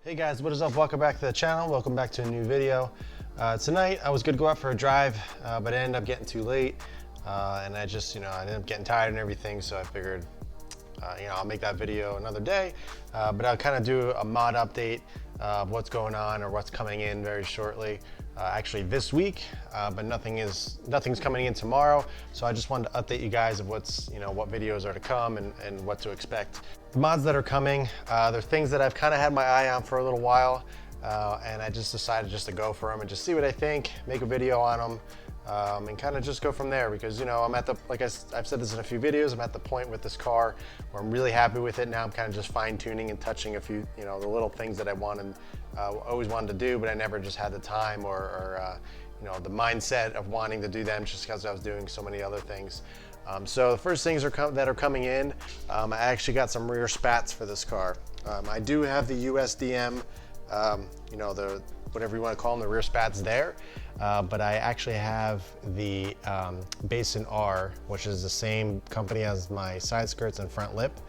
Hey guys, what is up? Welcome back to the channel. Welcome back to a new video. Tonight I was good to go out for a drive, but I ended up getting too late, and I just, I ended up getting tired and everything. So I figured, I'll make that video another day, but I'll kind of do a mod update of what's going on or what's coming in very shortly. Actually this week, but nothing's coming in tomorrow. So I just wanted to update you guys of what videos are to come and what to expect. The mods that are coming, they're things that I've kind of had my eye on for a little while, and I just decided just to go for them and just see what I think, make a video on them, and kind of just go from there. Because I'm at the, I've said this in a few videos, I'm at the point with this car where I'm really happy with it. Now I'm kind of just fine tuning and touching a few, the little things that I wanted, always wanted to do, but I never just had the time or the mindset of wanting to do them just because I was doing so many other things. So the first things that are coming in, I actually got some rear spats for this car. I do have the USDM, the whatever you want to call them, the rear spats there, but I actually have the Basin R, which is the same company as my side skirts and front lip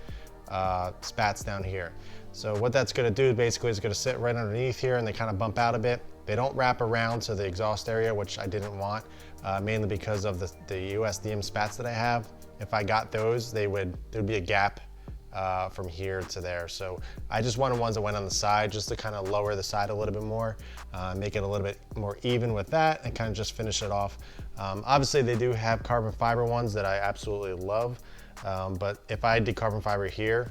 spats down here. So what that's going to do basically is going to sit right underneath here, and they kind of bump out a bit. They don't wrap around to the exhaust area, which I didn't want, mainly because of the USDM spats that I have. If I got those, there'd be a gap from here to there. So I just wanted ones that went on the side just to kind of lower the side a little bit more, make it a little bit more even with that, and kind of just finish it off. Obviously they do have carbon fiber ones that I absolutely love, but if I did carbon fiber here,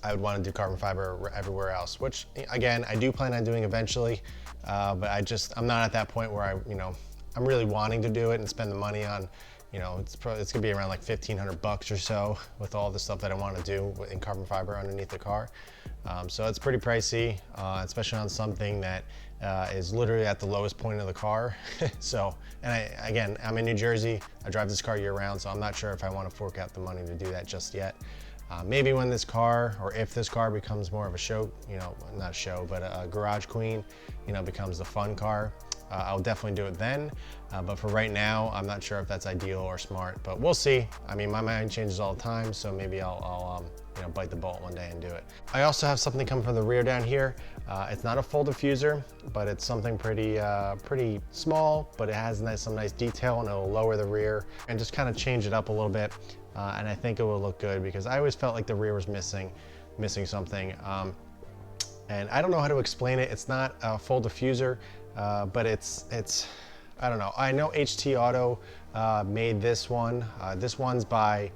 I would want to do carbon fiber everywhere else, which again, I do plan on doing eventually, but I'm not at that point where I'm really wanting to do it and spend the money on, it's gonna be around like $1,500 or so with all the stuff that I want to do in carbon fiber underneath the car. So it's pretty pricey, especially on something that is literally at the lowest point of the car. So, and I'm in New Jersey, I drive this car year round, so I'm not sure if I want to fork out the money to do that just yet. Maybe when this car, or if this car becomes more of a show, not show, but a garage queen, becomes the fun car, I'll definitely do it then. But for right now, I'm not sure if that's ideal or smart, but we'll see. I mean, my mind changes all the time, so maybe I'll bite the bullet one day and do it. I also have something coming from the rear down here. It's not a full diffuser, but it's something pretty small, but it has some nice detail, and it'll lower the rear and just kind of change it up a little bit. And I think it will look good because I always felt like the rear was missing something. And I don't know how to explain it. It's not a full diffuser, but it's I don't know. I know HT Auto made this one. This one's by,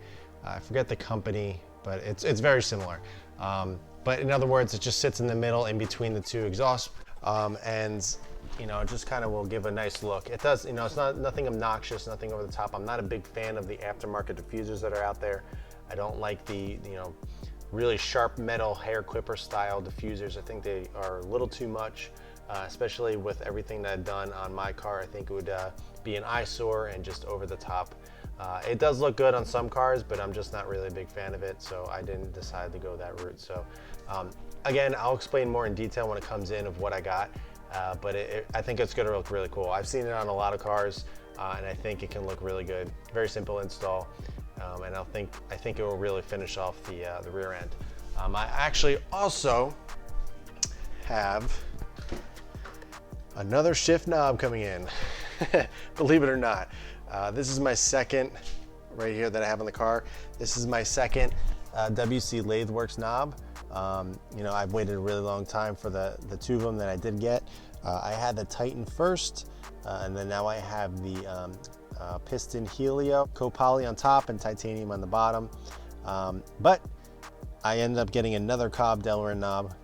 I forget the company, but it's very similar. But in other words, it just sits in the middle in between the two exhausts, and it just kind of will give a nice look. It does, it's nothing obnoxious, nothing over the top. I'm not a big fan of the aftermarket diffusers that are out there. I don't like the, really sharp metal hair clipper style diffusers. I think they are a little too much, especially with everything that I've done on my car. I think it would be an eyesore and just over the top. It does look good on some cars, but I'm just not really a big fan of it, so I didn't decide to go that route. So again, I'll explain more in detail when it comes in of what I got. But I think it's going to look really cool. I've seen it on a lot of cars, and I think it can look really good. Very simple install, and I think it will really finish off the rear end. I actually also have another shift knob coming in, believe it or not. This is my second right here that I have on the car. This is my second WC LatheWorks knob. I've waited a really long time for the two of them that I did get. I had the Titan first, and then now I have the Piston Helio, copoly on top and titanium on the bottom. But I ended up getting another Cobb Delrin knob.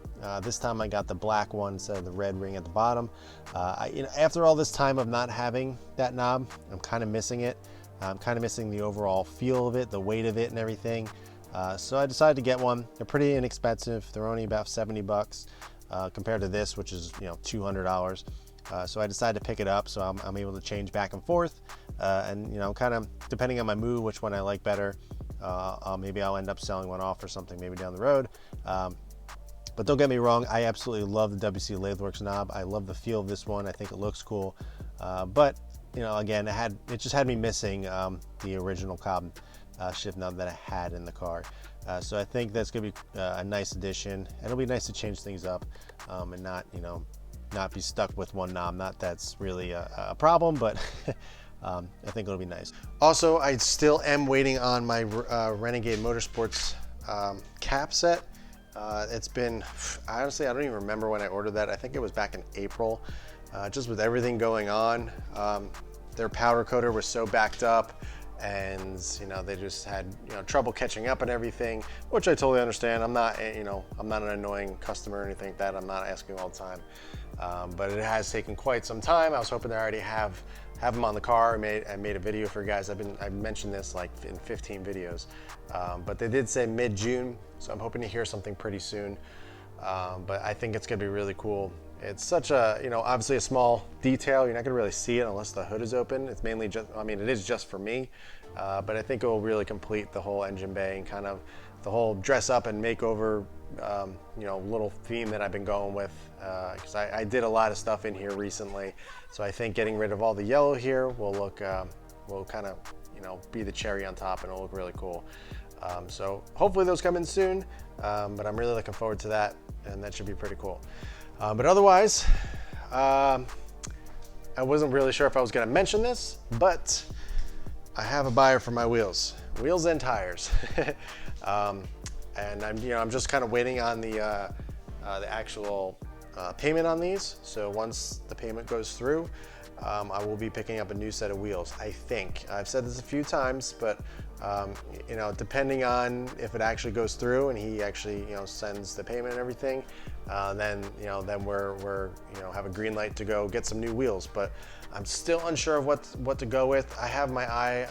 This time I got the black one instead of the red ring at the bottom. After all this time of not having that knob, I'm kind of missing it. I'm kind of missing the overall feel of it, the weight of it and everything. So I decided to get one. They're pretty inexpensive. They're only about $70 compared to this, which is $200. So I decided to pick it up, so I'm able to change back and forth. And kind of depending on my mood, which one I like better, maybe I'll end up selling one off or something maybe down the road. But don't get me wrong, I absolutely love the WC LatheWorks knob. I love the feel of this one. I think it looks cool. But again, it just had me missing the original Cobb shift knob that I had in the car. So I think that's gonna be a nice addition, and it'll be nice to change things up and not, not be stuck with one knob. Not that's really a problem, but I think it'll be nice. Also, I still am waiting on my Renegade Motorsports cap set. It's been, honestly, I don't even remember when I ordered that. I think it was back in April. Just with everything going on, their powder coater was so backed up, and they just had trouble catching up and everything, which I totally understand. I'm not I'm not an annoying customer or anything like that. I'm not asking all the time, but it has taken quite some time. I was hoping to already have them on the car. I made a video for you guys. I mentioned this like in 15 videos, but they did say mid-June, so I'm hoping to hear something pretty soon. But I think it's gonna be really cool. It's such a, obviously a small detail. You're not gonna really see it unless the hood is open. It's mainly just, it is just for me, but I think it will really complete the whole engine bay and kind of the whole dress up and makeover, little theme that I've been going with, because I did a lot of stuff in here recently. So I think getting rid of all the yellow here will look, will kind of, be the cherry on top, and it'll look really cool. So hopefully those come in soon, but I'm really looking forward to that, and that should be pretty cool. But otherwise, I wasn't really sure if I was going to mention this, but I have a buyer for my wheels and tires. And I'm just kind of waiting on the actual payment on these. So once the payment goes through, I will be picking up a new set of wheels. I think I've said this a few times, but depending on if it actually goes through and he actually sends the payment and everything, then we're have a green light to go get some new wheels. But I'm still unsure of what to go with. I have my eye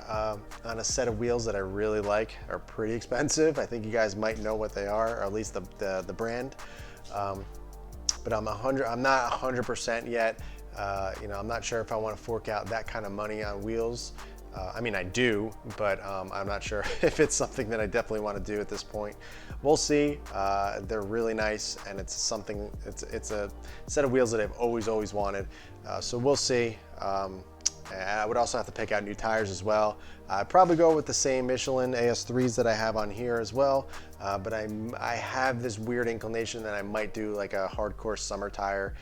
on a set of wheels that I really like. Are pretty expensive. I think you guys might know what they are, or at least the brand. But I'm not 100% yet. I'm not sure if I want to fork out that kind of money on wheels. I do, but I'm not sure if it's something that I definitely want to do at this point. We'll see. They're really nice, and it's a set of wheels that I've always wanted. So we'll see. And I would also have to pick out new tires as well. I'd probably go with the same Michelin AS3s that I have on here as well. But I have this weird inclination that I might do like a hardcore summer tire,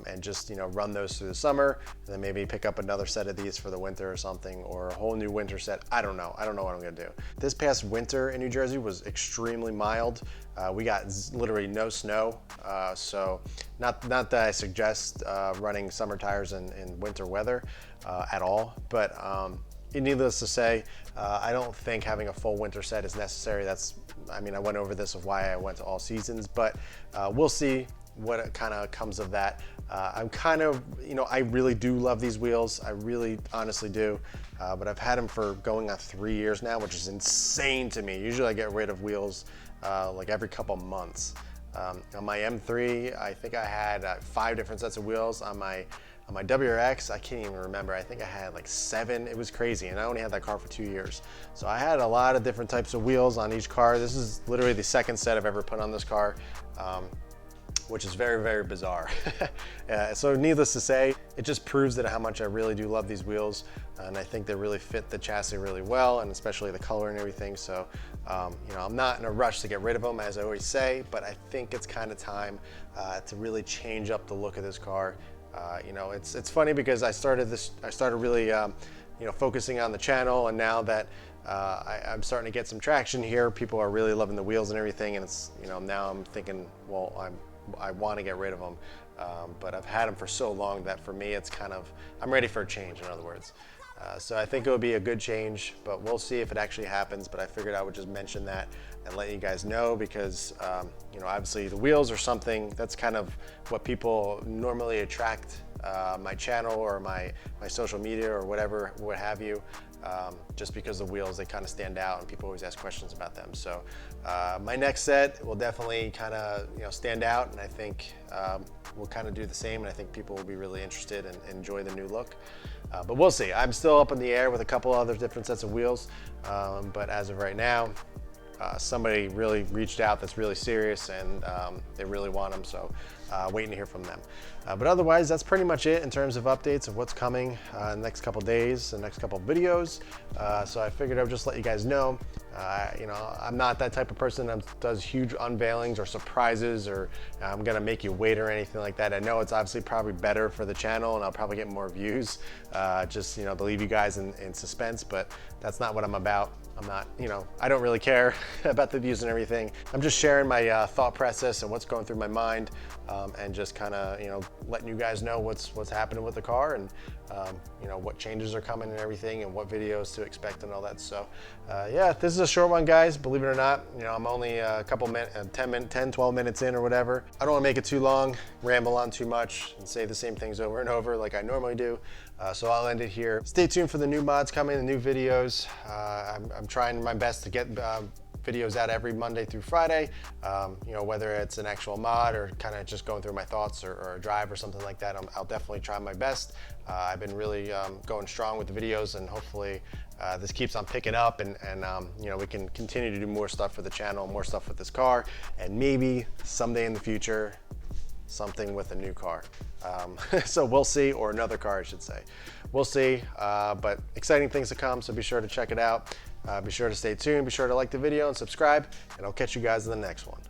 and just run those through the summer, and then maybe pick up another set of these for the winter or something, or a whole new winter set. I don't know what I'm gonna do. This past winter in New Jersey was extremely mild. We got literally no snow, so not that I suggest running summer tires in winter weather at all, but needless to say, I don't think having a full winter set is necessary. I went over this of why I went to all seasons, but we'll see what kind of comes of that. I'm kind of, I really do love these wheels. I really honestly do, but I've had them for going on 3 years now, which is insane to me. Usually I get rid of wheels like every couple months. On my M3, I think I had 5 different sets of wheels. On my WRX, I can't even remember. I think I had like 7. It was crazy, and I only had that car for 2 years. So I had a lot of different types of wheels on each car. This is literally the second set I've ever put on this car, which is very bizarre. So needless to say, it just proves that how much I really do love these wheels, and I think they really fit the chassis really well, and especially the color and everything. So I'm not in a rush to get rid of them, as I always say, but I think it's kind of time to really change up the look of this car. It's funny because I started really focusing on the channel, and now that I'm starting to get some traction here, people are really loving the wheels and everything, and it's now I'm thinking, well, I want to get rid of them, but I've had them for so long that for me it's kind of, I'm ready for a change, in other words. So I think it would be a good change, but we'll see if it actually happens. But I figured I would just mention that and let you guys know, because obviously the wheels are something that's kind of what people normally attract my channel or my social media or whatever, what have you. Just because the wheels, they kind of stand out and people always ask questions about them. So my next set will definitely kind of stand out, and I think we'll kind of do the same, and I think people will be really interested and enjoy the new look. But we'll see. I'm still up in the air with a couple other different sets of wheels, but as of right now, somebody really reached out that's really serious, and they really want them. So waiting to hear from them. But otherwise, that's pretty much it in terms of updates of what's coming in the next couple days, the next couple videos. So I figured I would just let you guys know. You know, I'm not that type of person that does huge unveilings or surprises, or I'm gonna make you wait or anything like that. I know it's obviously probably better for the channel and I'll probably get more views, just, you know, to leave you guys in suspense, but that's not what I'm about. I'm not, you know, I don't really care about the views and everything. I'm just sharing my thought process and what's going through my mind, and just kind of, you know, letting you guys know what's happening with the car, and you know, what changes are coming and everything, and what videos to expect and all that. So yeah, this is a short one, guys, believe it or not. You know, I'm only a couple minutes, 10, 12 minutes in or whatever. I don't want to make it too long, ramble on too much, and say the same things over and over like I normally do. So I'll end it here. Stay tuned for the new mods coming, the new videos. I'm trying my best to get videos out every Monday through Friday. You know, whether it's an actual mod or kind of just going through my thoughts, or a drive or something like that, I'll definitely try my best. I've been really going strong with the videos, and hopefully this keeps on picking up, and you know, we can continue to do more stuff for the channel, more stuff with this car, and maybe someday in the future, something with a new car. So we'll see, or another car I should say. We'll see, but exciting things to come, so be sure to check it out. Be sure to stay tuned, be sure to like the video and subscribe, and I'll catch you guys in the next one.